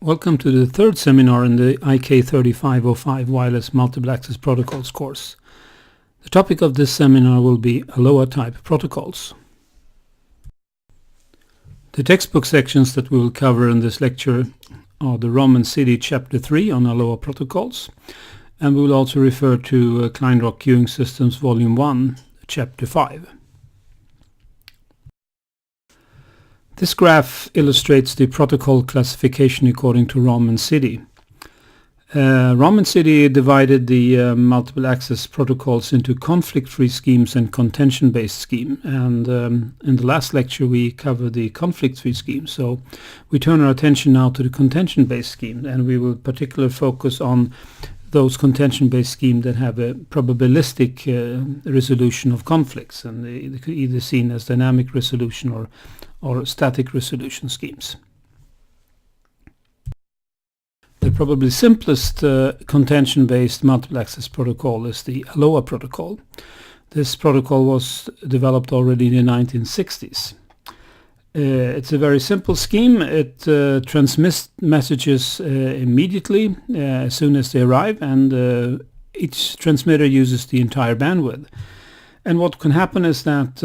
Welcome to the third seminar in the FIK3505 Wireless Multiple Access Protocols course. The topic of this seminar will be ALOHA type protocols. The textbook sections that we will cover in this lecture are the ROM and CD Chapter 3 on ALOHA protocols, and we will also refer to Client Rock Queuing Systems Volume 1, Chapter 5. This graph illustrates the protocol classification according to ROM and CD. ROM and CD divided the multiple access protocols into conflict-free schemes and contention-based scheme, and in the last lecture we covered the conflict-free scheme, so we turn our attention now to the contention-based scheme, and we will particularly focus on those contention-based schemes that have a probabilistic resolution of conflicts, and they could either seen as dynamic resolution or static resolution schemes. The probably simplest contention-based multiple access protocol is the ALOHA protocol. This protocol was developed already in the 1960s. It's a very simple scheme. It transmits messages immediately as soon as they arrive, and each transmitter uses the entire bandwidth. And what can happen is that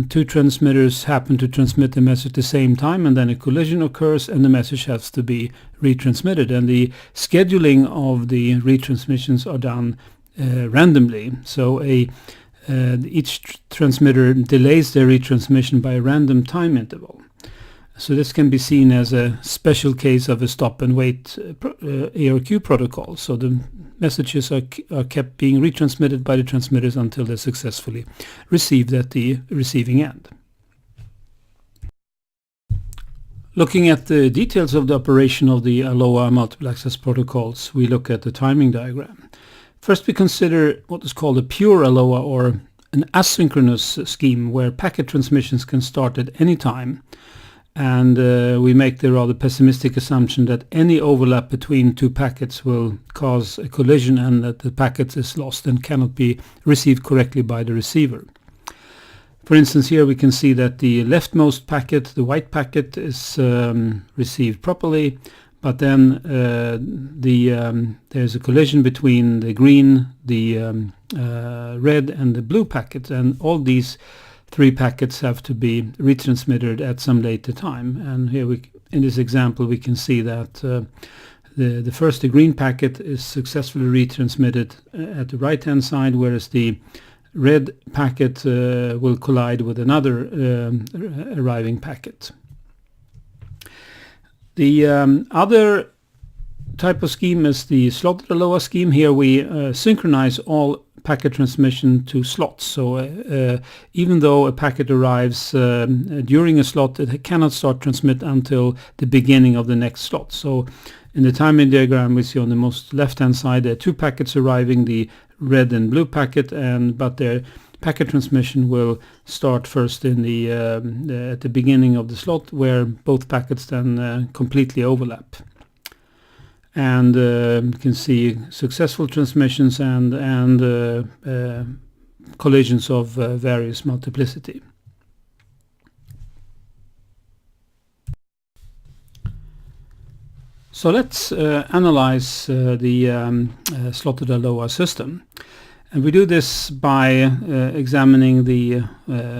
two transmitters happen to transmit the message at the same time, and then a collision occurs and the message has to be retransmitted. And the scheduling of the retransmissions are done randomly. So each transmitter delays their retransmission by a random time interval. So this can be seen as a special case of a stop and wait ARQ protocol. So the messages are kept being retransmitted by the transmitters until they're successfully received at the receiving end. Looking at the details of the operation of the ALOHA multiple access protocols, we look at the timing diagram. First we consider what is called a pure ALOHA, or an asynchronous scheme where packet transmissions can start at any time. And we make the rather pessimistic assumption that any overlap between two packets will cause a collision and that the packet is lost and cannot be received correctly by the receiver. For instance, here we can see that the leftmost packet, the white packet, is received properly, but then there's a collision between the green, the red and the blue packet, and all these three packets have to be retransmitted at some later time. And here in this example we can see that the green packet is successfully retransmitted at the right hand side, whereas the red packet will collide with another arriving packet. The other type of scheme is the slotted ALOHA scheme. Here we synchronize all packet transmission to slots. So even though a packet arrives during a slot, it cannot start transmit until the beginning of the next slot. So in the timing diagram we see on the most left hand side there are two packets arriving, the red and blue packet, but their packet transmission will start first in at the beginning of the slot, where both packets then completely overlap. And you can see successful transmissions and collisions of various multiplicity. So let's analyze the slotted ALOHA system. And we do this by examining the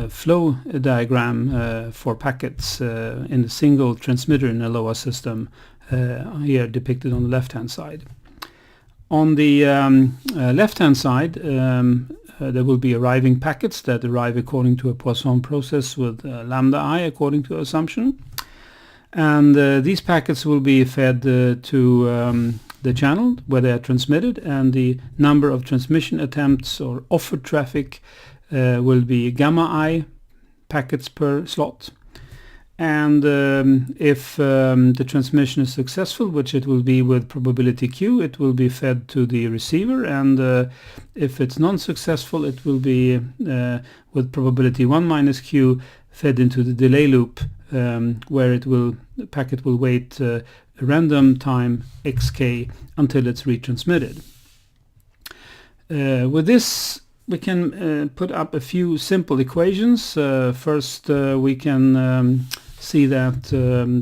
flow diagram for packets in a single transmitter in ALOHA system, here depicted on the left-hand side. On the left-hand side there will be arriving packets that arrive according to a Poisson process with lambda I according to assumption. And these packets will be fed to the channel where they are transmitted, and the number of transmission attempts or offered traffic will be gamma I packets per slot. And if the transmission is successful, which it will be with probability Q, it will be fed to the receiver, and if it's non-successful, it will be with probability 1 minus Q fed into the delay loop, where the packet will wait a random time xk until it's retransmitted. With this we can put up a few simple equations. First we can see that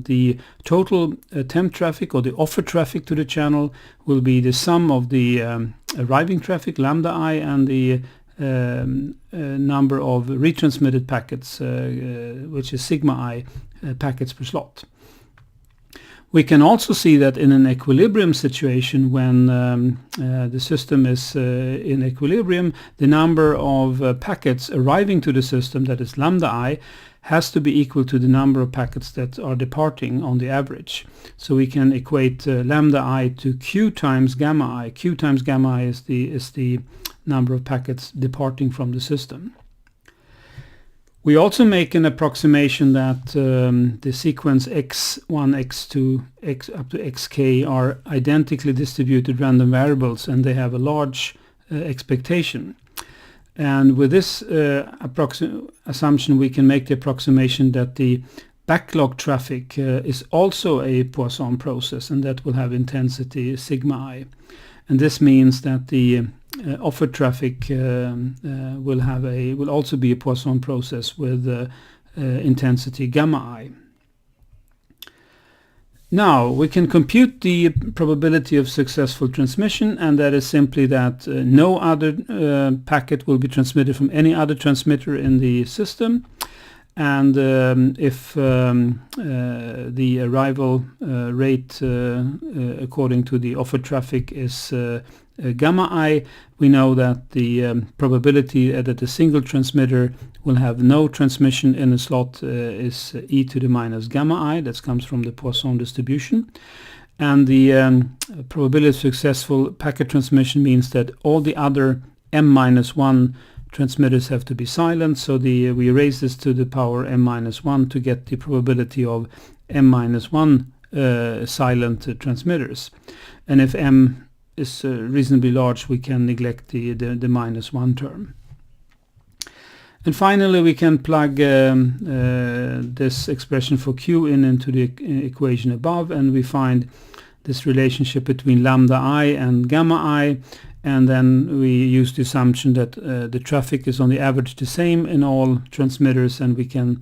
the total attempt traffic or the offer traffic to the channel will be the sum of the arriving traffic, lambda I, and the number of retransmitted packets, which is sigma I packets per slot. We can also see that in an equilibrium situation, when the system is in equilibrium, the number of packets arriving to the system, that is lambda I, has to be equal to the number of packets that are departing on the average. So we can equate lambda I to Q times gamma I. Q times gamma I is the number of packets departing from the system. We also make an approximation that the sequence x1, x2, up to xk are identically distributed random variables, and they have a large expectation. And with this assumption, we can make the approximation that the backlog traffic is also a Poisson process, and that will have intensity sigma I. And this means that the offer traffic will also be a Poisson process with intensity gamma I. Now we can compute the probability of successful transmission, and that is simply that no other packet will be transmitted from any other transmitter in the system, and if the arrival rate according to the offer traffic is gamma I, we know that the probability that a single transmitter will have no transmission in a slot is e to the minus gamma I. That comes from the Poisson distribution. And the probability of successful packet transmission means that all the other m-1 transmitters have to be silent, so we raise this to the power m-1 to get the probability of m-1 silent transmitters. And if m is reasonably large, we can neglect the -1 term. And finally, we can plug this expression for Q into the equation above, and we find this relationship between lambda I and gamma I, and then we use the assumption that the traffic is on the average the same in all transmitters, and we can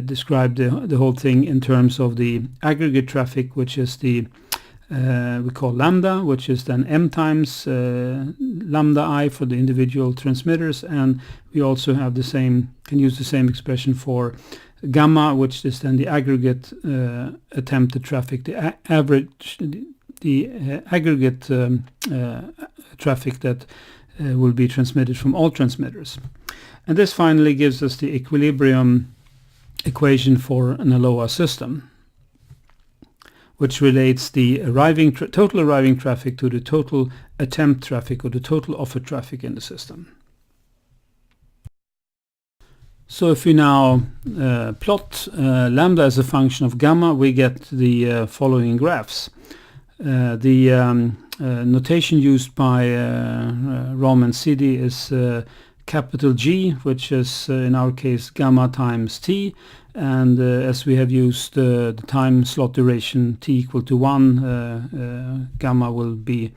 describe the whole thing in terms of the aggregate traffic, which is the we call lambda, which is then m times lambda I for the individual transmitters, and we also have the same, can use the same expression for gamma, which is then the aggregate attempted traffic, the aggregate traffic that will be transmitted from all transmitters. And this finally gives us the equilibrium equation for an ALOHA system, which relates the total arriving traffic to the total attempt traffic or the total offer traffic in the system. So if we now plot lambda as a function of gamma, we get the following graphs. The notation used by ROM and CD is capital G, which is in our case gamma times t, and as we have used the time slot duration t equal to 1, gamma will be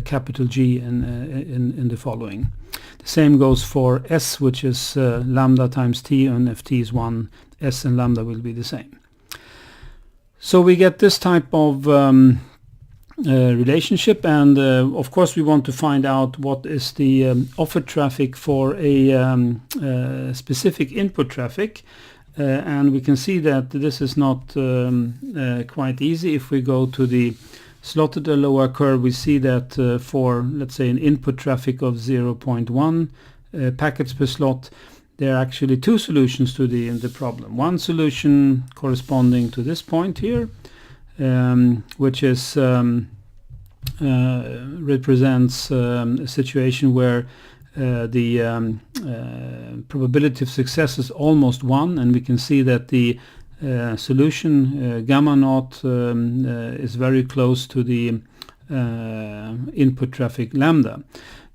capital G in the following. The same goes for S, which is lambda times t, and if t is 1, S and lambda will be the same. So we get this type of relationship, and of course we want to find out what is the offer traffic for a specific input traffic, and we can see that this is not quite easy. If we go to the slotted ALOHA curve, we see that for, let's say, an input traffic of 0.1 packets per slot, there are actually two solutions to the problem. One solution corresponding to this point here, which is represents a situation where the probability of success is almost 1, and we can see that the solution gamma naught is very close to the input traffic lambda.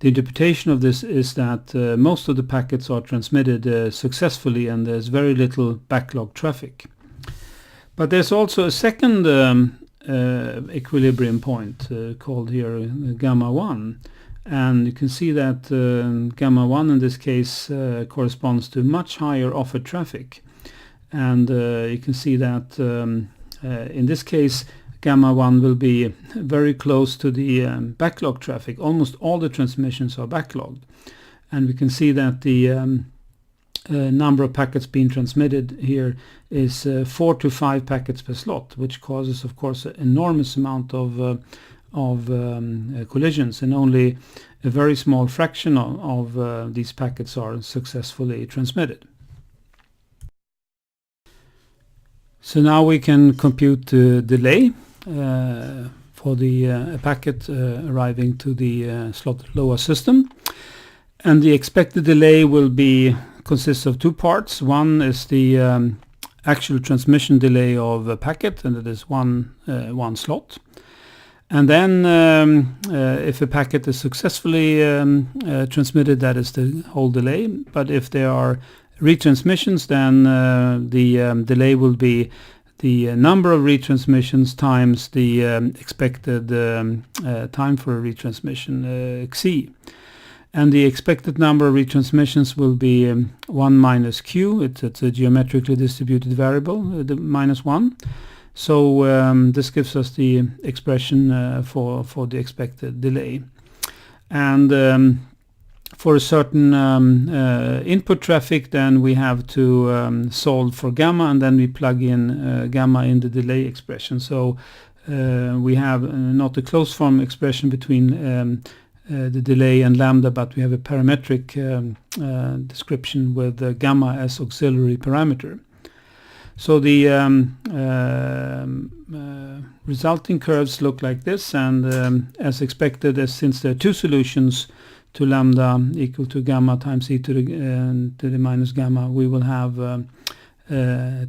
The interpretation of this is that most of the packets are transmitted successfully, and there's very little backlog traffic. But there's also a second equilibrium point called here gamma 1, and you can see that gamma 1 in this case corresponds to much higher offer traffic, and you can see that in this case gamma 1 will be very close to the backlog traffic. Almost all the transmissions are backlogged, and we can see that the number of packets being transmitted here is 4 to 5 packets per slot, which causes of course an enormous amount of collisions, and only a very small fraction of these packets are successfully transmitted. So now we can compute the delay for the packet arriving to the slotted LOHA system, and the expected delay will consist of two parts. One is the actual transmission delay of a packet, and it is one slot. And then if a packet is successfully transmitted, that is the whole delay. But if there are retransmissions, then the delay will be the number of retransmissions times the expected time for a retransmission, xc. And the expected number of retransmissions will be 1 minus q. It's a geometrically distributed variable, the minus 1. So this gives us the expression for the expected delay. And for a certain input traffic, then we have to solve for gamma, and then we plug in gamma in the delay expression. So we have not a closed form expression between the delay and lambda, but we have a parametric description with gamma as auxiliary parameter. So the resulting curves look like this, and as expected, since there are two solutions to lambda equal to gamma times e to the minus gamma, we will have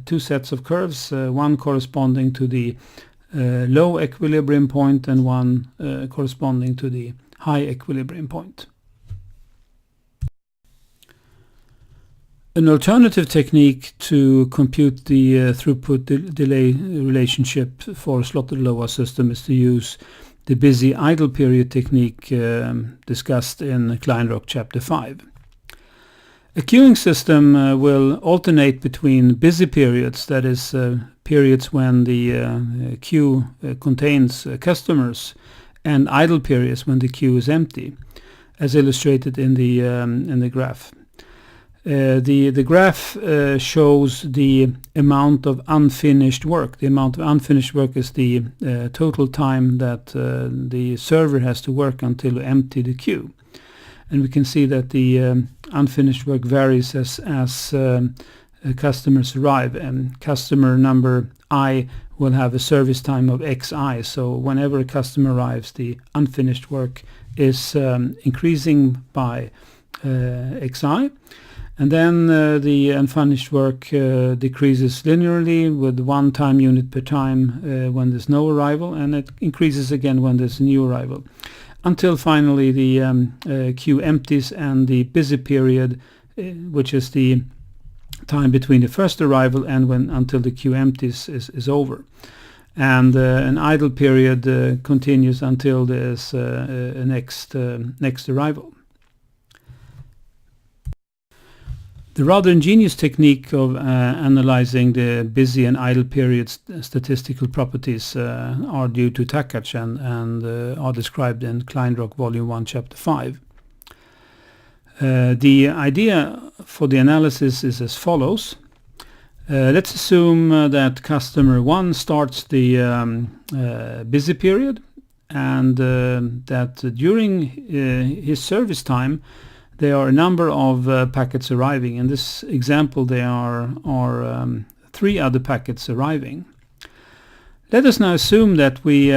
two sets of curves, one corresponding to the low equilibrium point and one corresponding to the high equilibrium point. An alternative technique to compute the throughput delay relationship for slotted LOHA system is to use the busy idle period technique discussed in Kleinrock chapter 5. A queuing system will alternate between busy periods, that is periods when the queue contains customers, and idle periods when the queue is empty, as illustrated in the graph. The graph shows the amount of unfinished work. The amount of unfinished work is the total time that the server has to work until to empty the queue. And we can see that the unfinished work varies as customers arrive, and customer number I will have a service time of xi. So whenever a customer arrives, the unfinished work is increasing by xi. And then the unfinished work decreases linearly with 1 time unit per time when there's no arrival, and it increases again when there's a new arrival, until finally the queue empties, and the busy period, which is the time between the first arrival and until the queue empties, is over. And an idle period continues until there's a next arrival. The rather ingenious technique of analyzing the busy and idle periods statistical properties are due to Takac and are described in Kleinrock Volume 1, Chapter 5. The idea for the analysis is as follows. Let's assume that customer 1 starts the busy period, and that during his service time there are a number of packets arriving. In this example, there are 3 other packets arriving. Let us now assume that we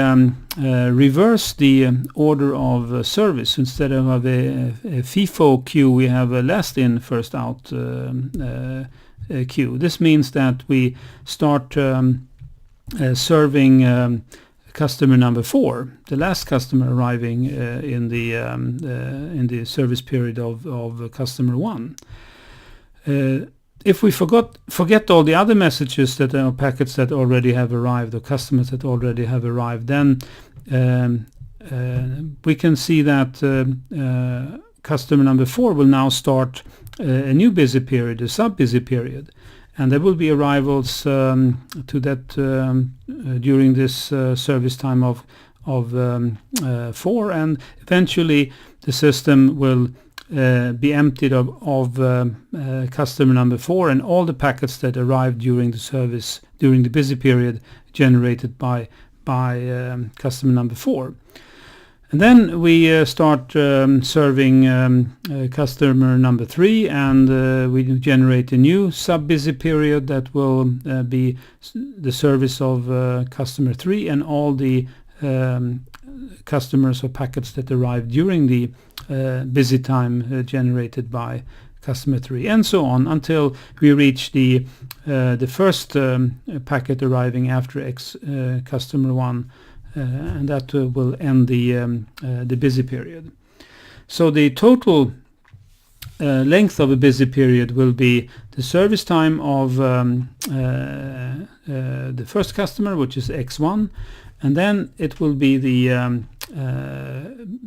reverse the order of service. Instead of a FIFO queue, we have a last in, first out queue. This means that we start serving customer number 4, the last customer arriving in the service period of customer 1. If we forget all the other messages that are packets that already have arrived, or customers that already have arrived, then we can see that customer number 4 will now start a new busy period, a sub-busy period. and there will be arrivals to that during this service time of 4, and eventually the system will be emptied of customer number 4 and all the packets that arrived during the service during the busy period generated by customer number 4. And then we start serving customer number 3, and we generate a new sub-busy period that will be the service of customer 3 and all the customers or packets that arrive during the busy time generated by customer 3, and so on until we reach the first packet arriving after customer 1. And that will end the busy period. So the total length of a busy period will be the service time of the first customer, which is x1, and then it will be the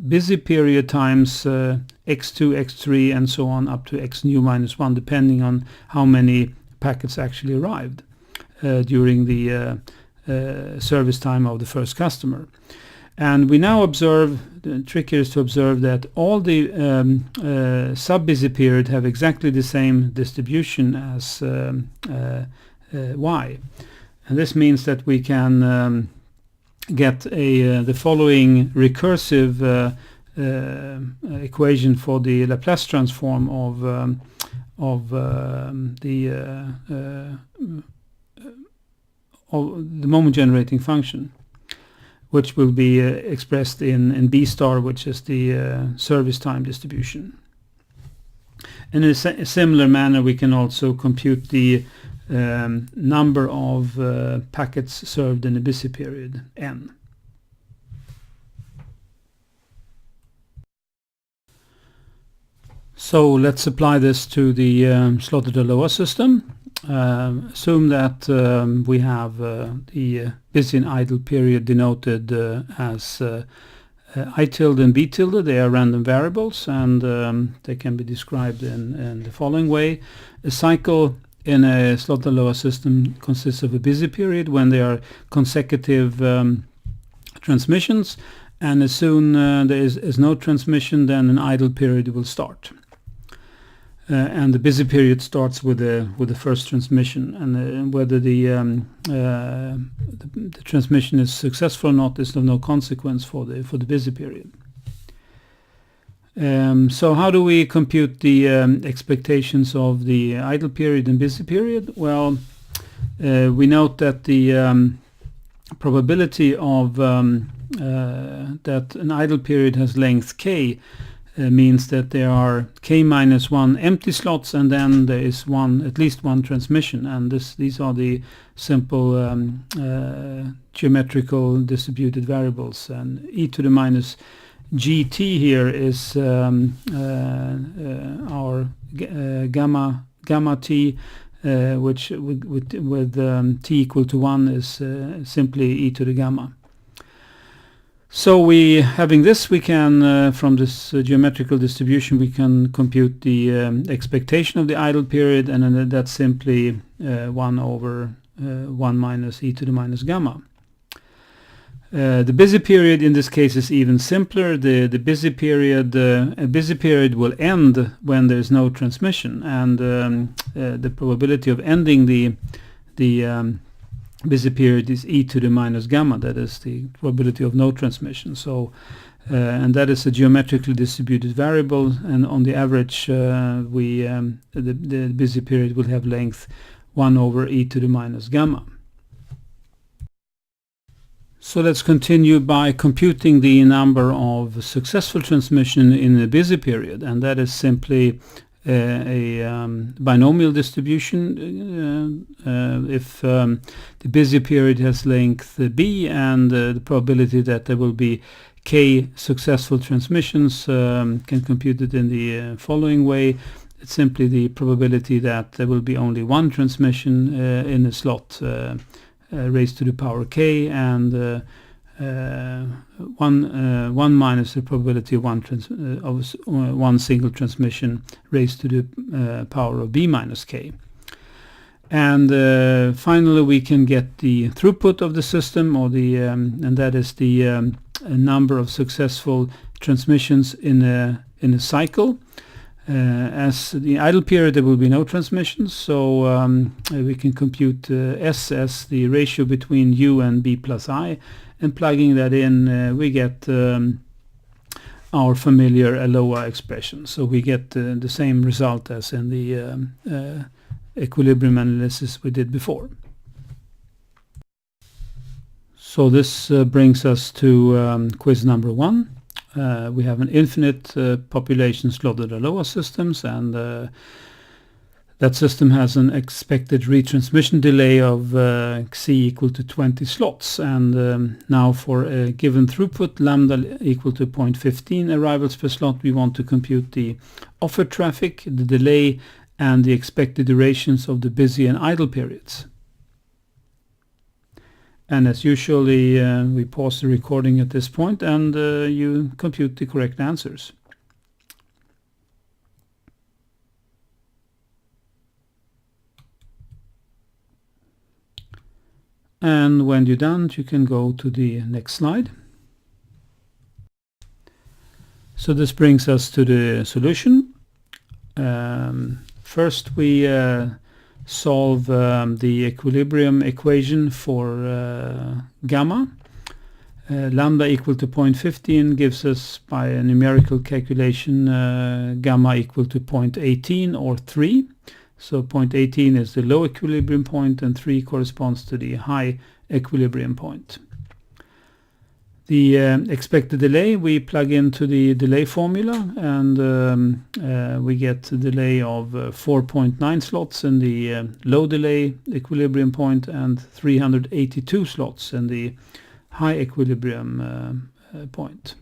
busy period times x2, x3, and so on up to x new minus 1, depending on how many packets actually arrived during the service time of the first customer. And we now observe, the trick here is to observe that all the sub-busy period have exactly the same distribution as y. And this means that we can get the following recursive equation for the Laplace transform of the moment generating function, which will be expressed in B star, which is the service time distribution. In a similar manner, we can also compute the number of packets served in a busy period, n. So let's apply this to the slotted ALOHA system. Assume that we have the busy and idle period denoted as I tilde and B tilde. They are random variables, and they can be described in the following way. A cycle in a slotted ALOHA system consists of a busy period when there are consecutive transmissions, and as soon there is no transmission, then an idle period will start. And the busy period starts with the first transmission, and whether the transmission is successful or not is of no consequence for the busy period. So how do we compute the expectations of the idle period and busy period? Well, we note that the probability of that an idle period has length k means that there are k minus 1 empty slots, and then there is at least one transmission, and these are the simple geometrical distributed variables, and e to the minus gt here is our gamma t, which with t equal to 1 is simply e to the gamma. So having this, we can, from this geometrical distribution, we can compute the expectation of the idle period, and then that's simply 1 over 1 minus e to the minus gamma. The busy period in this case is even simpler. The busy period, a busy period will end when there is no transmission, and the probability of ending the busy period is e to the minus gamma. That is the probability of no transmission. So, and that is a geometrically distributed variable, and on the average, the busy period will have length 1 over e to the minus gamma. So let's continue by computing the number of successful transmission in a busy period, and that is simply a binomial distribution. If the busy period has length b, and the probability that there will be k successful transmissions can compute it in the following way. It's simply the probability that there will be only one transmission in a slot raised to the power k, and 1 minus the probability of one single transmission raised to the power of b minus k. And finally we can get the throughput of the system, or the and that is the number of successful transmissions in a cycle. As the idle period, there will be no transmissions, so we can compute S as the ratio between U and B plus I, and plugging that in we get our familiar ALOHA expression. So we get the same result as in the equilibrium analysis we did before. So this brings us to quiz number 1. We have an infinite population slotted ALOHA systems, and that system has an expected retransmission delay of xi equal to 20 slots. And now for a given throughput, lambda equal to 0.15 arrivals per slot, we want to compute the offered traffic, the delay, and the expected durations of the busy and idle periods. And as usually, we pause the recording at this point, and you compute the correct answers. And when you're done, you can go to the next slide. So this brings us to the solution. First we solve the equilibrium equation for gamma. Lambda equal to 0.15 gives us, by a numerical calculation, gamma equal to 0.18 or 3. So 0.18 is the low equilibrium point, and 3 corresponds to the high equilibrium point. The expected delay we plug into the delay formula, and we get a delay of 4.9 slots in the low delay equilibrium point, and 382 slots in the high equilibrium point.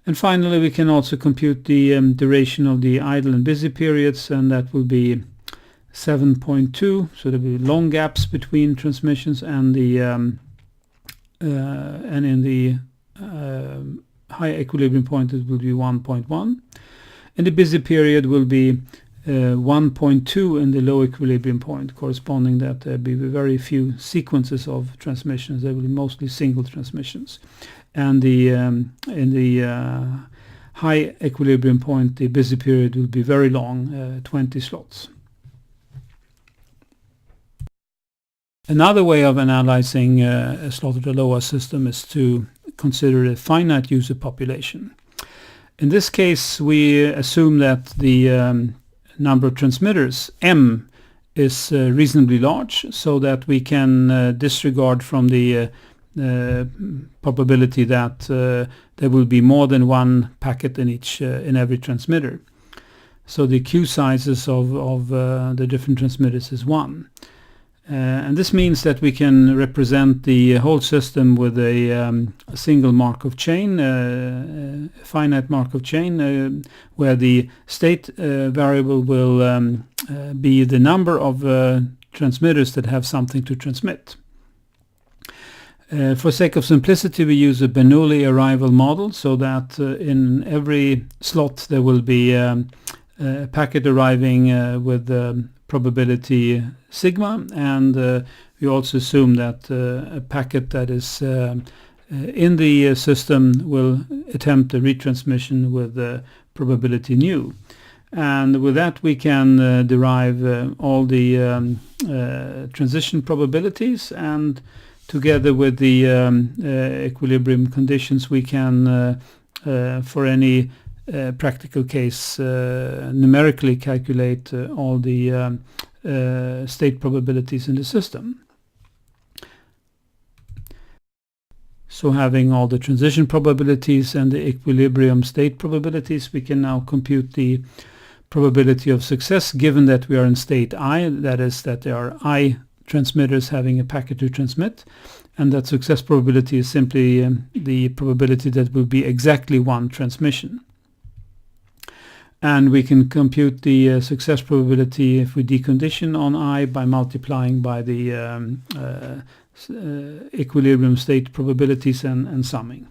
And finally we can also compute the duration of the idle and busy periods, and that will be 7.2, so there will be long gaps between transmissions, and the and in the high equilibrium point it will be 1.1, and the busy period will be 1.2 in the low equilibrium point, corresponding that there will be very few sequences of transmissions. There will be mostly single transmissions, and the in the high equilibrium point the busy period will be very long, 20 slots. Another way of analyzing a slotted ALOHA system is to consider a finite user population. In this case, we assume that the number of transmitters, M, is reasonably large, so that we can disregard from the probability that there will be more than one packet in every transmitter. So the Q sizes of the different transmitters is 1. And this means that we can represent the whole system with a single Markov chain, a finite Markov chain, where the state variable will be the number of transmitters that have something to transmit. For sake of simplicity, we use a Bernoulli arrival model, so that in every slot there will be a packet arriving with probability sigma, and we also assume that a packet that is in the system will attempt a retransmission with probability nu. And with that we can derive all the transition probabilities, and together with the equilibrium conditions we can for any practical case numerically calculate all the state probabilities in the system. So having all the transition probabilities and the equilibrium state probabilities, we can now compute the probability of success given that we are in state I, that is that there are I transmitters having a packet to transmit, and that success probability is simply the probability that will be exactly one transmission. And we can compute the success probability if we decondition on I by multiplying by the equilibrium state probabilities and summing.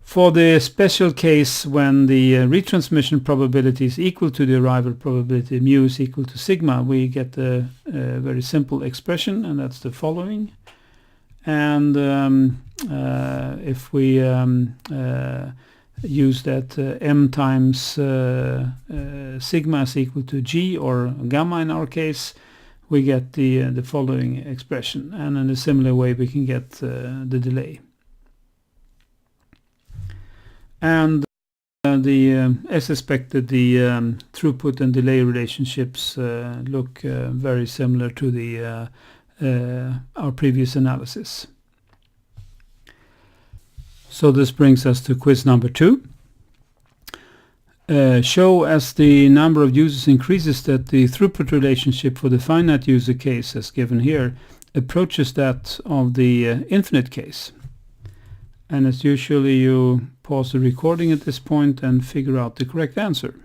For the special case when the retransmission probability is equal to the arrival probability, mu is equal to sigma, we get a very simple expression, and that's the following. And if we use that m times sigma is equal to g, or gamma in our case, we get the following expression. And in a similar way we can get the delay. And as expected, the throughput and delay relationships look very similar to the our previous analysis. So this brings us to quiz number 2. Show as the number of users increases that the throughput relationship for the finite user case, as given here, approaches that of the infinite case. And as usual, you pause the recording at this point and figure out the correct answer.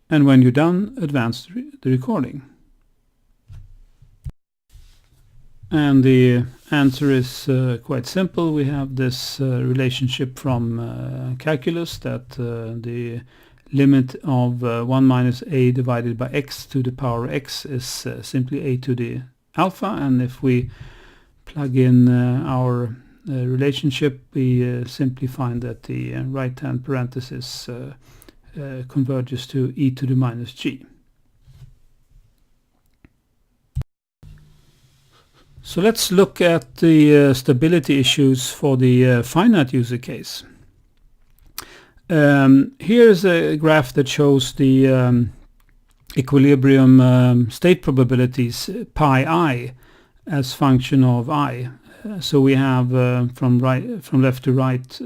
And when you're done, advance the recording. And the answer is quite simple. We have this relationship from calculus that the limit of 1 minus a divided by x to the power x is simply a to the alpha, and if we plug in our relationship, we simply find that the right hand parenthesis converges to e to the minus g. So let's look at the stability issues for the finite user case. Here's a graph that shows the equilibrium state probabilities pi I as function of I. So we have from left to right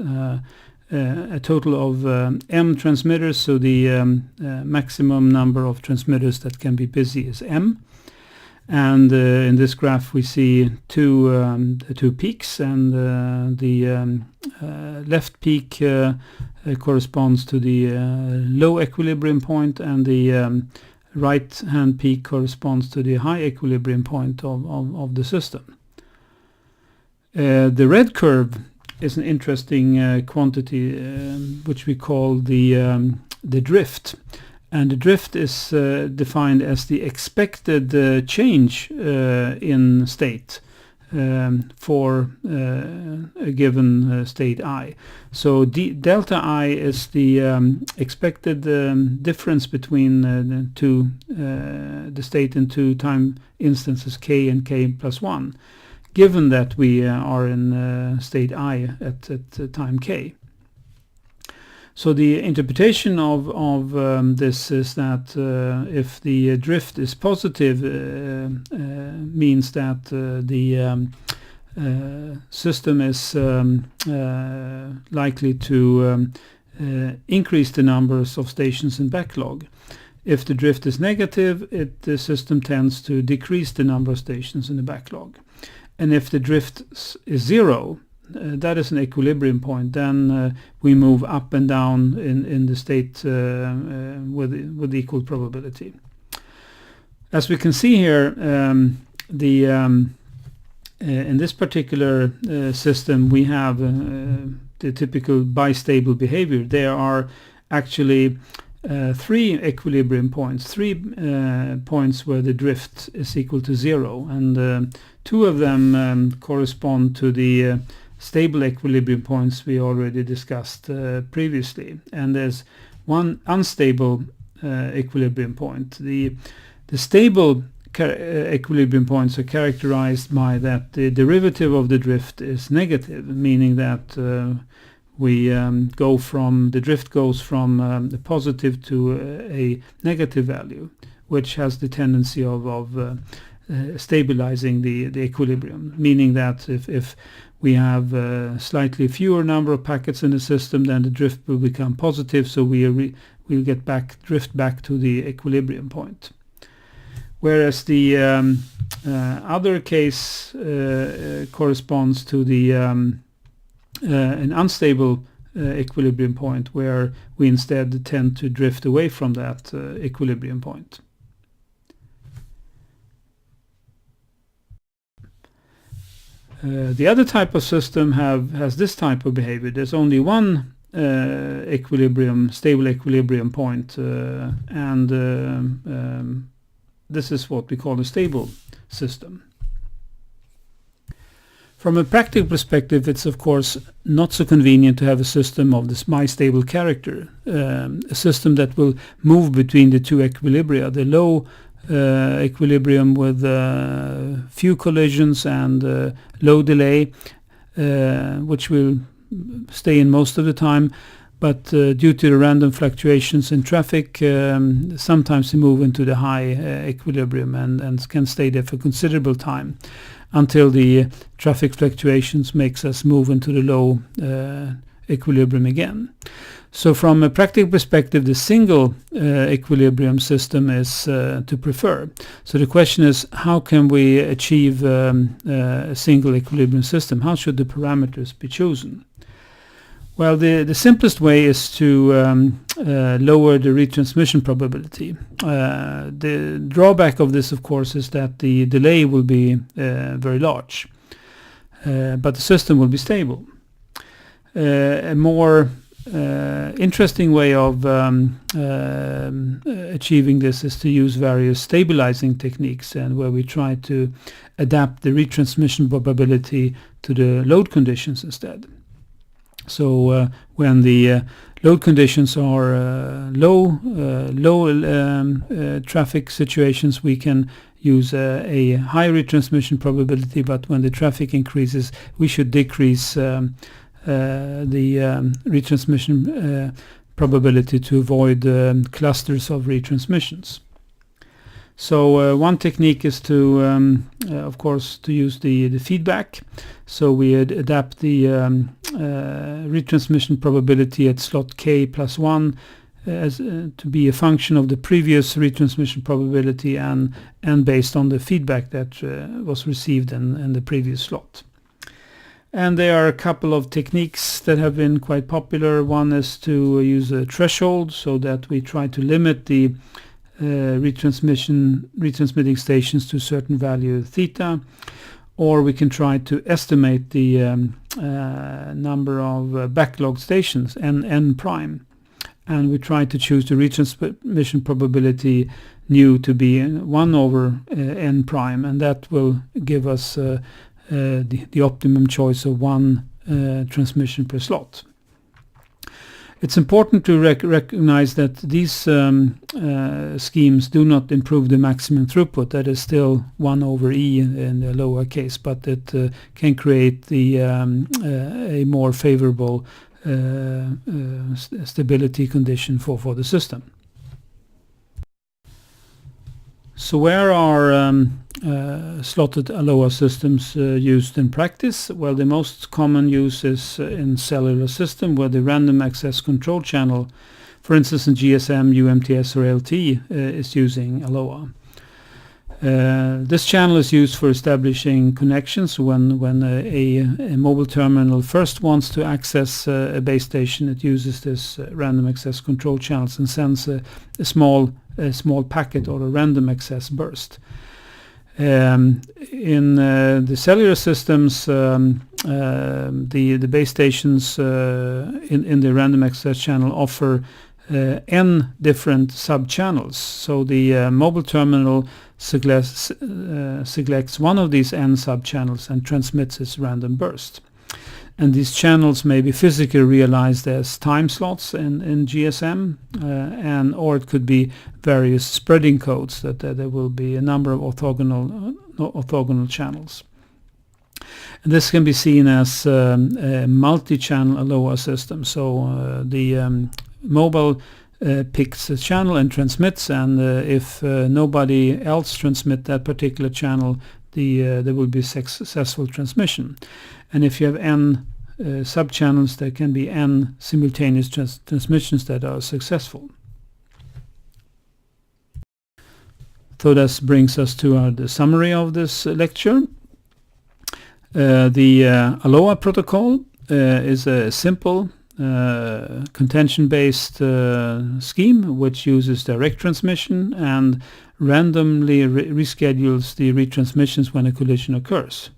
a total of m transmitters. So the maximum number of transmitters that can be busy is m. And in this graph we see two peaks, and the left peak corresponds to the low equilibrium point, and the right hand peak corresponds to the high equilibrium point of the system. The red curve is an interesting quantity which we call the drift. And the drift is defined as the expected change in state for a given state I. So delta I is the expected difference between the state in two time instances k and k plus 1, given that we are in state I at time k. So the interpretation of this is that if the drift is positive, means that the system is likely to increase the numbers of stations in backlog. If the drift is negative, the system tends to decrease the number of stations in the backlog. And if the drift is 0, that is an equilibrium point, then we move up and down in the state with equal probability. As we can see here, in this particular system we have the typical bistable behavior. There are actually 3 equilibrium points, 3 points where the drift is equal to 0, and 2 of them correspond to the stable equilibrium points we already discussed previously, and there's one unstable equilibrium point. The stable equilibrium points are characterized by that the derivative of the drift is negative, meaning that the drift goes from the positive to a negative value, which has the tendency of stabilizing the equilibrium, meaning that if we have slightly fewer number of packets in the system, then the drift will become positive, so we'll drift back to the equilibrium point. Whereas the other case corresponds to the an unstable equilibrium point, where we instead tend to drift away from that equilibrium point. The other type of system has this type of behavior. There's only one stable equilibrium point, and this is what we call a stable system. From a practical perspective, it's of course not so convenient to have a system of this bi-stable character, a system that will move between the two equilibria, the low equilibrium with few collisions and low delay, which will stay in most of the time, but due to the random fluctuations in traffic, sometimes they move into the high equilibrium and can stay there for considerable time until the traffic fluctuations makes us move into the low equilibrium again. So from a practical perspective, the single equilibrium system is to prefer. So the question is, how can we achieve a single equilibrium system? How should the parameters be chosen? Well, the simplest way is to lower the retransmission probability. The drawback of this, of course, is that the delay will be very large, but the system will be stable. A more interesting way of achieving this is to use various stabilizing techniques, and where we try to adapt the retransmission probability to the load conditions instead. So when the load conditions are low traffic situations, we can use a high retransmission probability, but when the traffic increases, we should decrease the retransmission probability to avoid clusters of retransmissions. So one technique is to, of course, to use the feedback. So we adapt the retransmission probability at slot k plus 1 as to be a function of the previous retransmission probability and based on the feedback that was received in the previous slot. And there are a couple of techniques that have been quite popular. One is to use a threshold, so that we try to limit the retransmitting stations to a certain value theta, or we can try to estimate the number of backlog stations, n prime, and we try to choose the retransmission probability nu to be 1 over n prime, and that will give us the optimum choice of one transmission per slot. It's important to recognize that these schemes do not improve the maximum throughput. That is still 1 over E in the lower case, but it can create a more favorable stability condition for the system. So where are slotted ALOHA systems used in practice? Well, the most common use is in cellular system, where the random access control channel, for instance in GSM, UMTS or LT, is using ALOHA. This channel is used for establishing connections. When a mobile terminal first wants to access a base station, it uses this random access control channels and sends a small packet or a random access burst. In the cellular systems, the base stations in the random access channel offer n different sub-channels. So the mobile terminal selects one of these n sub-channels and transmits its random burst. And these channels may be physically realized as time slots in GSM, or it could be various spreading codes, that there will be a number of orthogonal channels. And this can be seen as a multi-channel ALOHA system. So the mobile picks a channel and transmits, and if nobody else transmits that particular channel, there will be successful transmission. And if you have n sub-channels, there can be n simultaneous transmissions that are successful. So this brings us to the summary of this lecture. The ALOHA protocol is a simple contention-based scheme which uses direct transmission and randomly reschedules the retransmissions when a collision occurs.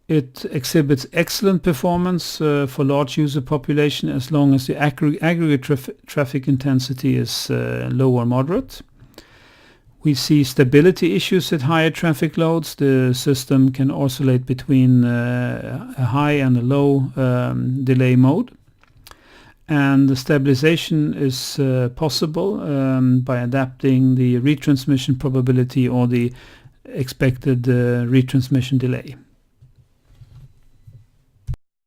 It exhibits excellent performance for large user population as long as the aggregate traffic intensity is low or moderate. We see stability issues at higher traffic loads. The system can oscillate between a high and a low delay mode. And the stabilization is possible by adapting the retransmission probability or the expected retransmission delay.